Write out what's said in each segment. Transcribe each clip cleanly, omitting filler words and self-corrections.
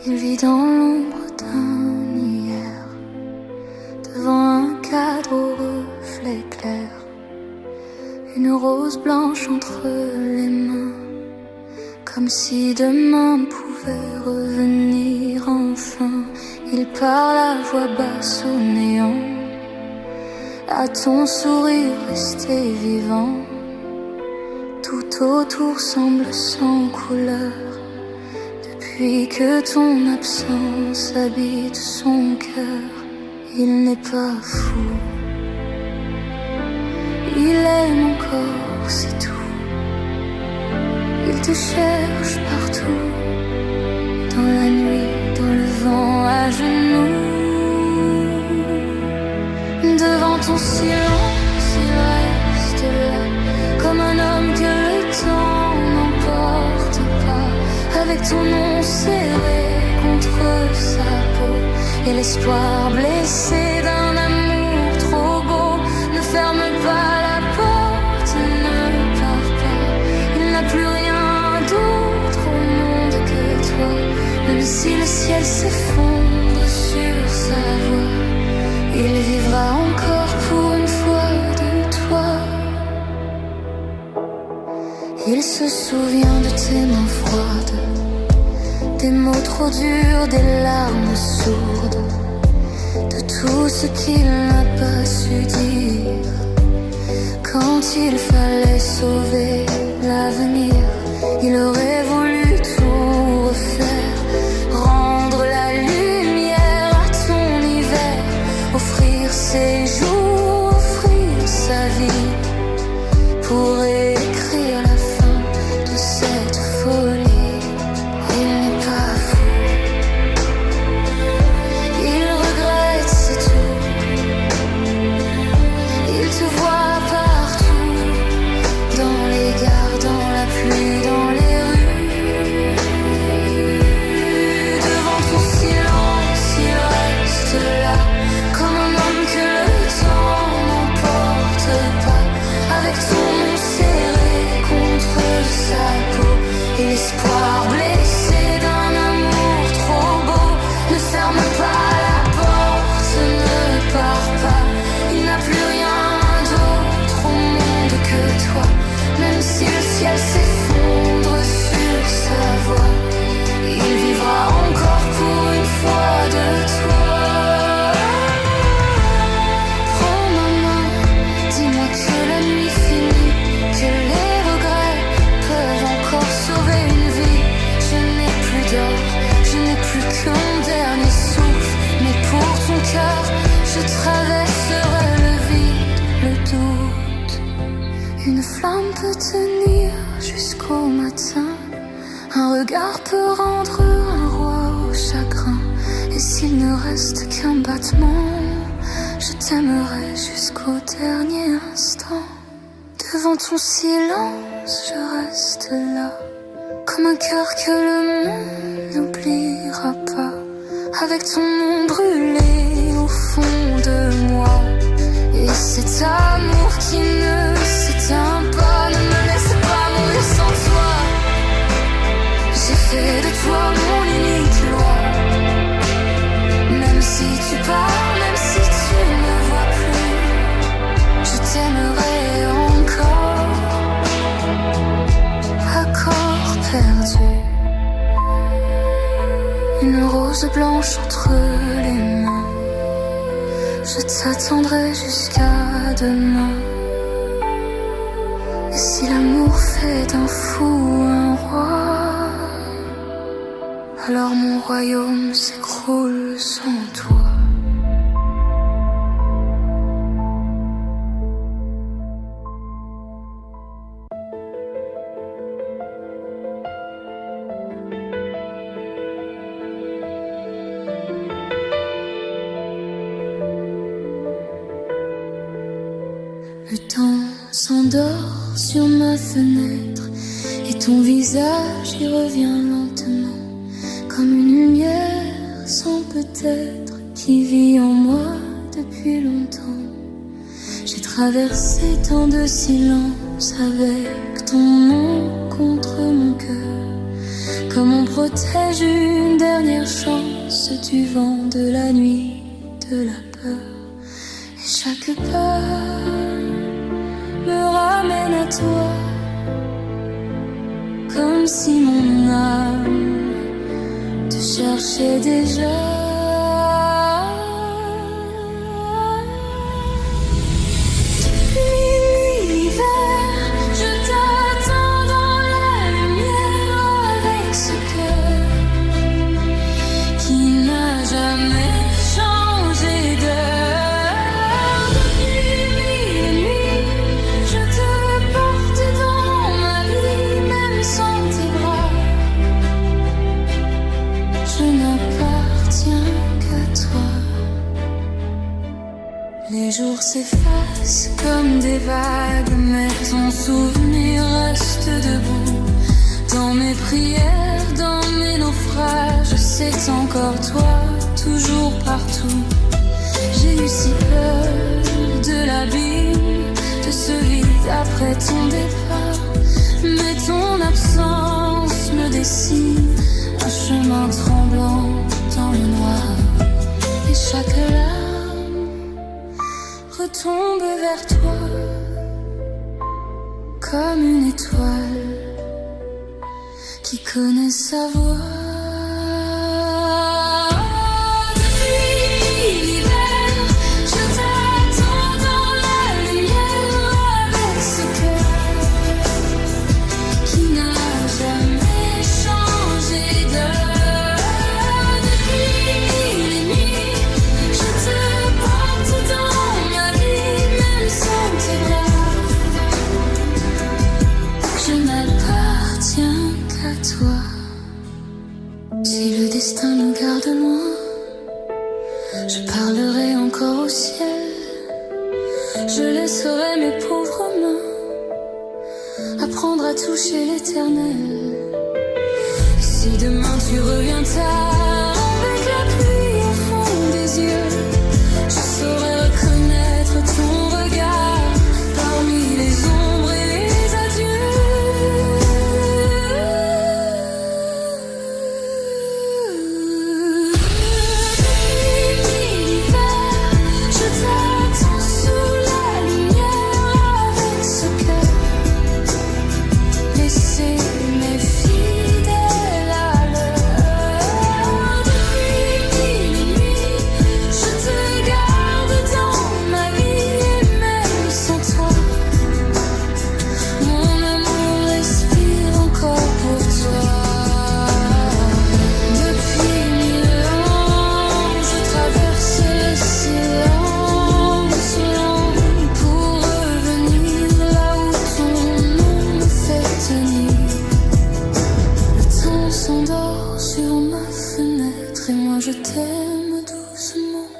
Il vit dans l'ombre d'un hier, devant un cadre au reflet clair, une rose blanche entre les mains, comme si demain pouvait revenir enfin. Il parle à voix basse au néant, à ton sourire resté vivant. Tout autour semble sans couleur, depuis que ton absence habite son cœur. Il n'est pas fou, il aime encore, c'est tout. Il te cherche partout, dans la nuit, dans le vent, à genoux. Devant ton silence, il reste là, comme un homme que le temps n'emporte pas, avec ton nom serré contre sa peau et l'espoir blessé d'un amour trop beau. Ne ferme pas la porte, ne pars pas, il n'a plus rien d'autre au monde que toi. Même si le ciel s'effondre sur sa voie, il vivra encore pour une fois de toi. Il se souvient de tes mains froides, des mots trop durs, des larmes sourdes, de tout ce qu'il n'a pas su dire. Quand il fallait sauver l'avenir, il aurait voulu tout refaire, rendre la lumière à ton hiver, offrir ses jours, offrir sa vie, pour écrire la fin de cette folie. Il n'est pas fou, il regrette, c'est tout. Il te voit partout, dans les gares, dans la pluie, dans les rues. Devant ton silence, il reste là, comme un homme que le temps n'emporte pas, avec ton nom serré contre sa peau et l'espoir blessé d'un amour trop beau. Ne ferme pas la porte, ne pars pas, il n'a plus rien d'autre au monde que toi. Même si le ciel s'effondre sur sa voie, il vivra encore pour une fois de toi. Prends ma main, dis-moi que la nuit finit, que les regrets peuvent encore sauver une vie. Je n'ai plus d'or, je n'ai plus qu'un dernier souffle, mais pour ton cœur, je traverserai le vide, le doute. Une flamme peut tenir jusqu'au matin, un regard peut rendre un roi au chagrin. Et s'il ne reste qu'un battement, je t'aimerai jusqu'au dernier instant. Devant ton silence, je reste là, comme un cœur que le monde n'oubliera pas, avec ton nom brûlé au fond de moi. Et cet amour qui ne s'éteint pas, ne me laisse pas mourir sans toi. J'ai fait de toi mon unique loi. Même si tu pars, même si tu ne vois plus, je t'aimerai encore, accord perdu. Une rose blanche entre les mains, je t'attendrai jusqu'à demain. Et si l'amour fait d'un fou un roi, alors mon royaume s'écroule sans toi. Le temps s'endort sur ma fenêtre et ton visage y revient lentement, comme une lumière sans peut-être qui vit en moi depuis longtemps. J'ai traversé tant de silence avec ton nom contre mon cœur, comme on protège une dernière chance du vent, de la nuit, de la peur. Et chaque pas me ramène à toi, comme si mon âme te cherchait déjà. Les jours s'effacent comme des vagues, mais ton souvenir reste debout. Dans mes prières, dans mes naufrages, c'est encore toi, toujours partout. J'ai eu si peur de l'abîme, de ce vide après ton départ. Mais ton absence me dessine un chemin tremblant dans le noir. Et chaque larme retombe vers toi, comme une étoile qui connaît sa voix. Si le destin nous garde loin, je parlerai encore au ciel. Je laisserai mes pauvres mains apprendre à toucher l'éternel. Et si demain tu reviens tard, avec la pluie au fond des yeux, je saurai reconnaître ton regard parmi les ombres et les adieux. Je t'aime doucement,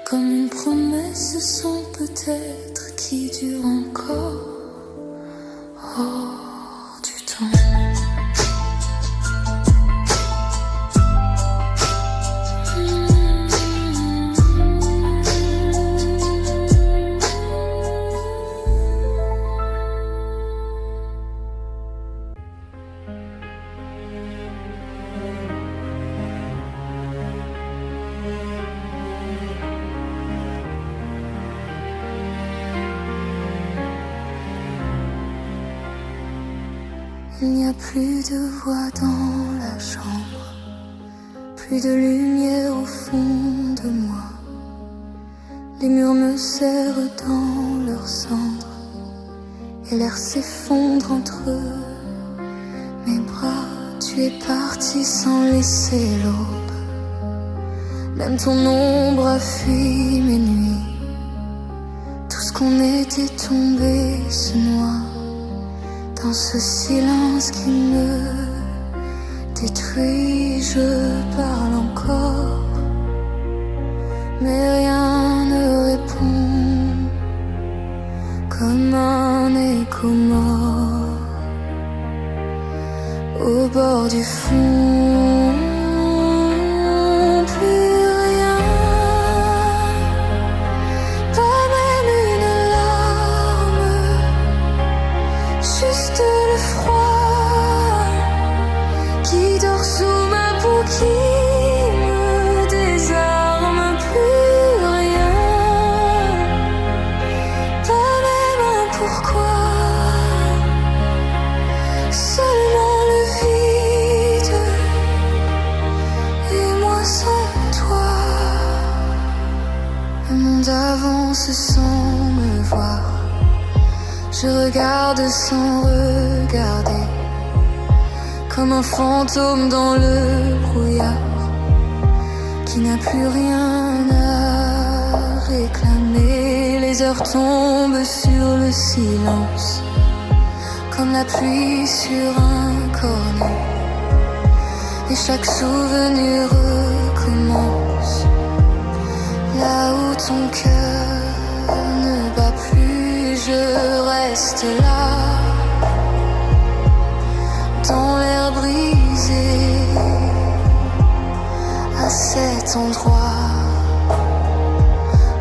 comme une promesse sans peut-être qui dure encore hors du temps. Il n'y a plus de voix dans la chambre, plus de lumière au fond de moi. Les murs me serrent dans leurs cendres et l'air s'effondre entre mes bras. Tu es parti sans laisser l'aube, même ton ombre a fui mes nuits. Tout ce qu'on était tombé se noie dans ce silence qui me détruit. Je parle encore, mais rien ne répond, comme un écho mort au bord du fond. Plus rien, pas même une larme, juste le froid qui dort avance sans me voir. Je regarde sans regarder, comme un fantôme dans le brouillard, qui n'a plus rien à réclamer. Les heures tombent sur le silence, comme la pluie sur un cornet, et chaque souvenir recommence là où ton cœur ne bat plus. Je reste là, dans l'air brisé, à cet endroit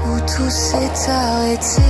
où tout s'est arrêté.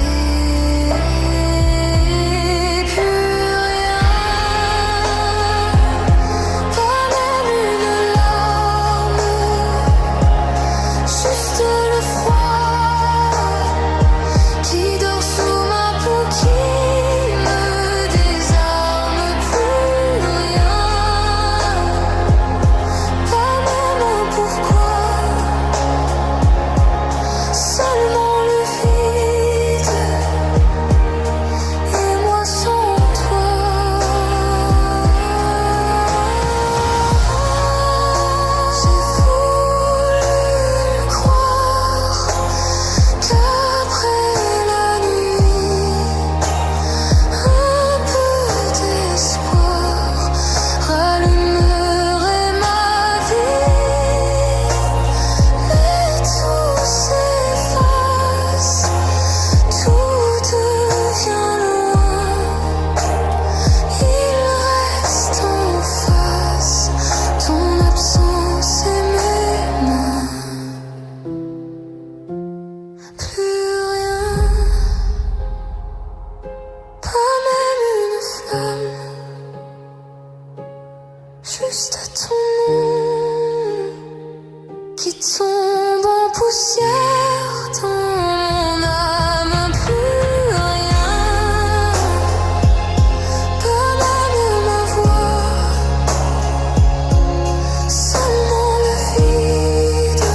Juste ton nom qui tombe en poussière dans mon âme. Plus rien, pas même ma voix, seulement le vide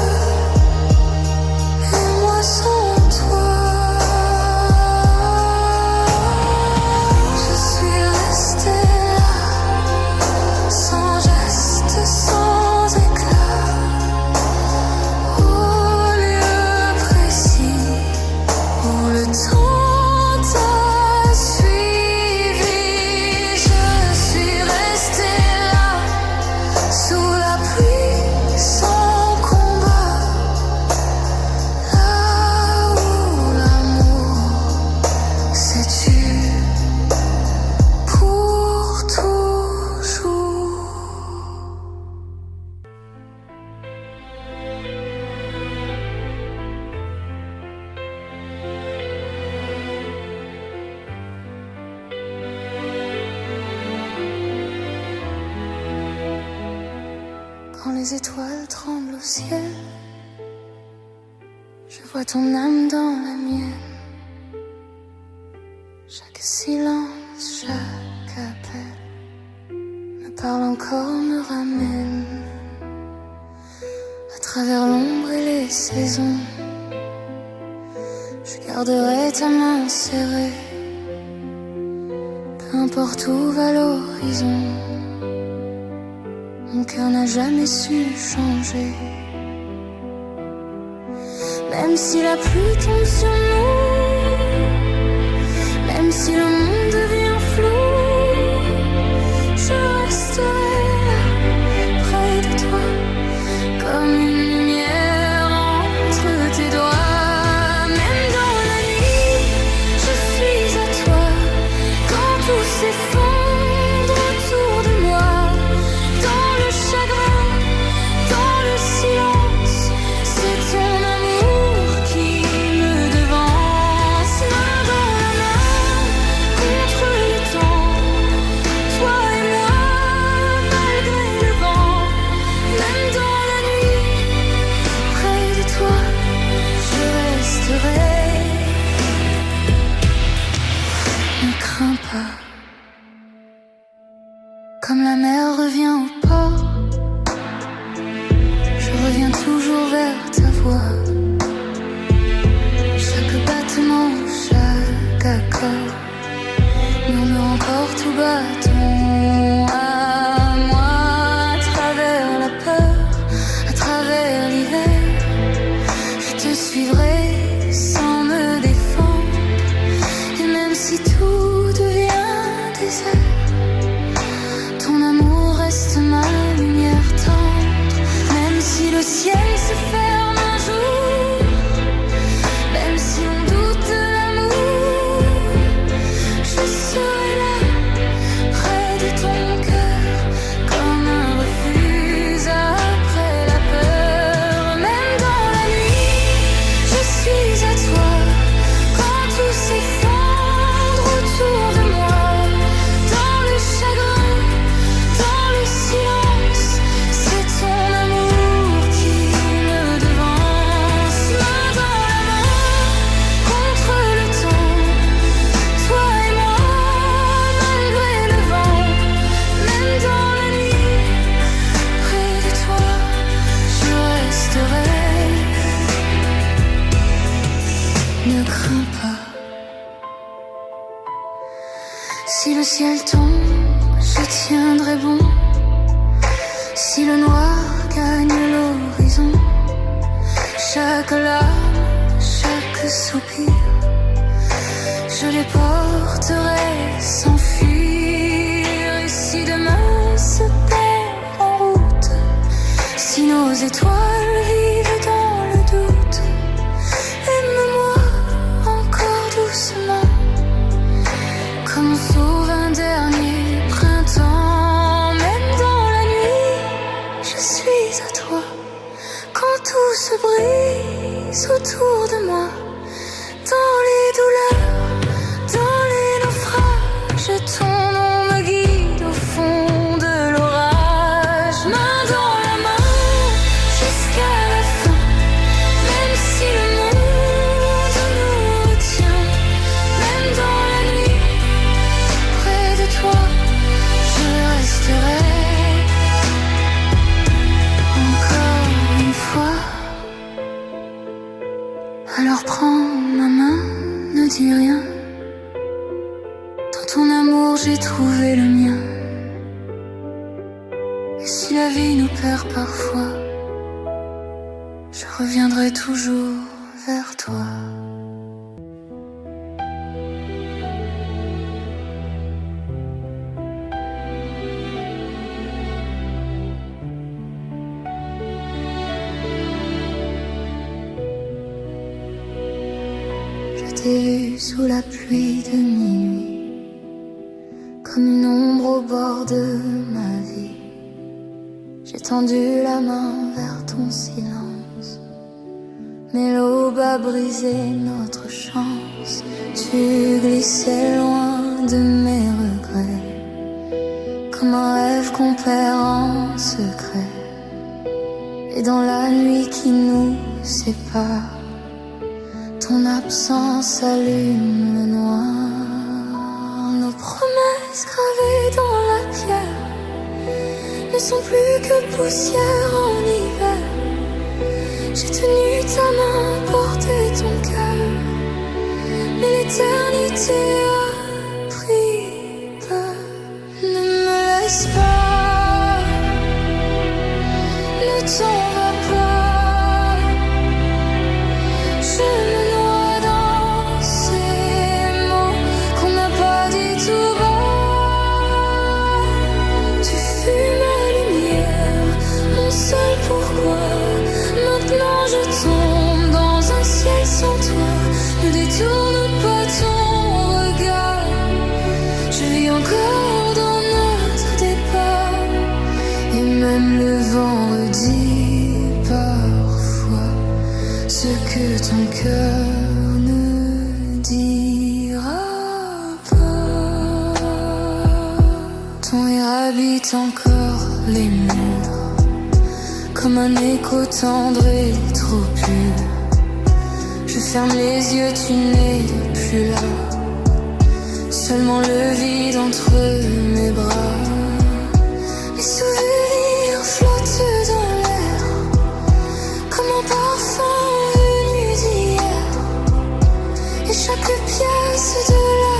et moi sans toi. Je suis restée là, sans geste, sans éclat, au lieu précis où le temps t'a suivi. Je suis restée là, sous la pluie, sans combat, là où l'amour s'est tué pour toujours. Quand les étoiles tremblent au ciel, je vois ton âme dans la mienne. Chaque silence, chaque appel me parle encore, me ramène à travers l'ombre et les saisons. Je garderai ta main serrée, peu importe où va l'horizon. Mon cœur n'a jamais su changer. Même si la pluie tombe sur nous, même si le monde devient flou, je resterai là, près de toi, comme une lumière entre tes doigts. Même dans la nuit, je suis à toi, quand tout s'effondre autour de moi. Dans le chagrin, dans le silence, c'est ton amour qui me devance. Main dans la main, contre le temps, toi et moi, malgré le vent. Même dans la nuit, près de toi, je resterai. Ne crains pas, comme la mer revient au port, je reviens toujours vers ta voix. Chaque bateau cœur murmure encore tout bas ton à moi, à travers la peur, à travers l'hiver. Je te suivrai sans me défendre, et même si tout devient désert, ton amour reste ma lumière tendre. Même si le ciel se ferme un jour, même si on doute de l'amour, je serai là, près de ton cœur, comme un refuge après la peur. Même dans la nuit, je suis à toi, quand tout s'effondre autour de moi. Dans le chagrin, dans le silence, c'est ton amour qui me devance. Main dans la main, contre le temps, toi et moi, malgré le vent. Même dans la nuit, près de toi, je resterai. Ne crains pas, si le ciel tombe, je tiendrai bon. Si le noir gagne l'horizon, chaque larme, chaque soupir, je les porterai sans fuir. Et si demain se perd en route, si nos étoiles vivent dans le doute, aime-moi encore doucement, comme on sauve un dernier printemps. Même dans la nuit, je suis à toi, quand tout se brise autour de moi. Dans les douleurs, dans les naufrages, ton nom me guide au fond de l'orage. Main dans la main, jusqu'à la fin, même si le monde nous retient. Même dans la nuit, près de toi, je resterai. Encore une fois, alors prends ma main, ne dis rien. Dans ton amour, j'ai trouvé le mien. Et si la vie nous perd parfois, je reviendrai toujours vers toi. Je t'ai vu sous la pluie de minuit, comme une ombre au bord de ma vie. J'ai tendu la main vers ton silence, mais l'aube a brisé notre chance. Tu glissais loin de mes regrets, comme un rêve qu'on perd en secret. Et dans la nuit qui nous sépare, ton absence allume le noir. Nos promesses gravées dans la pierre ne sont plus que poussière en hiver. J'ai tenu ta main, porté ton cœur, mais l'éternité a pris peur. Ne me laisse pas, ne t'en va pas. Je me noie dans ces mots qu'on n'a pas dit tout bas. Tu fus ma lumière, mon seul pourquoi. Maintenant je tombe dans un ciel sans toi. Ne détourne pas ton regard. Je vis encore dans notre départ, et même le vent redit parfois ce que ton cœur ne dira pas. Ton air habite encore les murs, comme un écho tendre et trop pur. Je ferme les yeux, tu n'es plus là, seulement le vide entre mes bras. Les souvenirs flottent dans l'air, comme un parfum venu d'hier. Et chaque pièce de la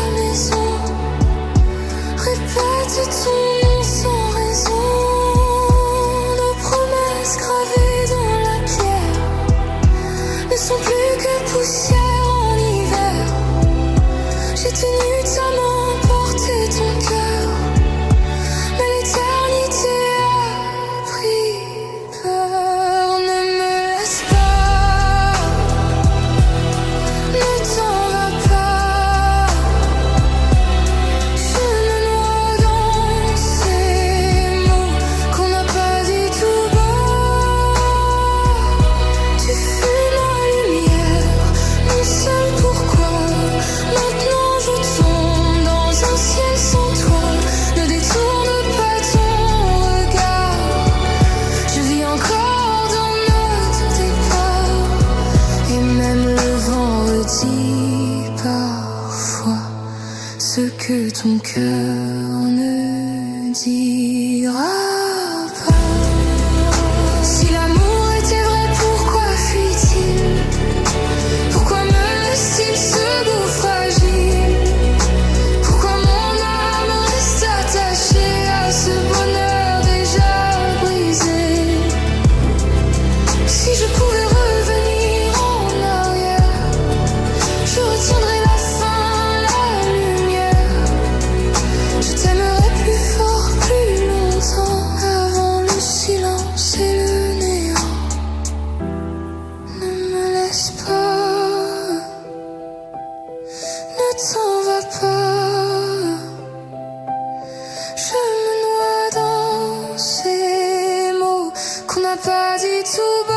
dis tout bas,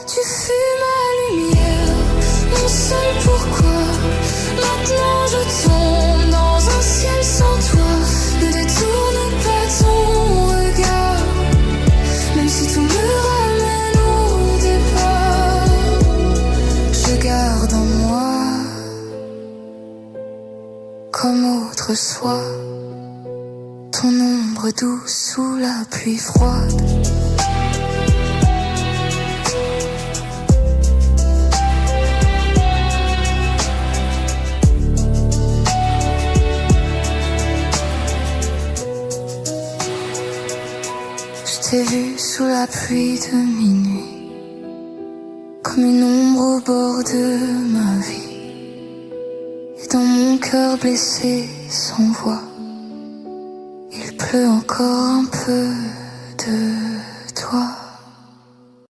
tu fus ma lumière, mon seul pourquoi. Maintenant je tombe dans un ciel sans toi. Ne détourne pas ton regard, même si tout me ramène au départ. Je garde en moi, comme autrefois, ton ombre douce sous la pluie froide. Je t'ai vu sous la pluie de minuit, comme une ombre au bord de ma vie. Et dans mon cœur blessé sans voix, il pleut encore un peu de toi.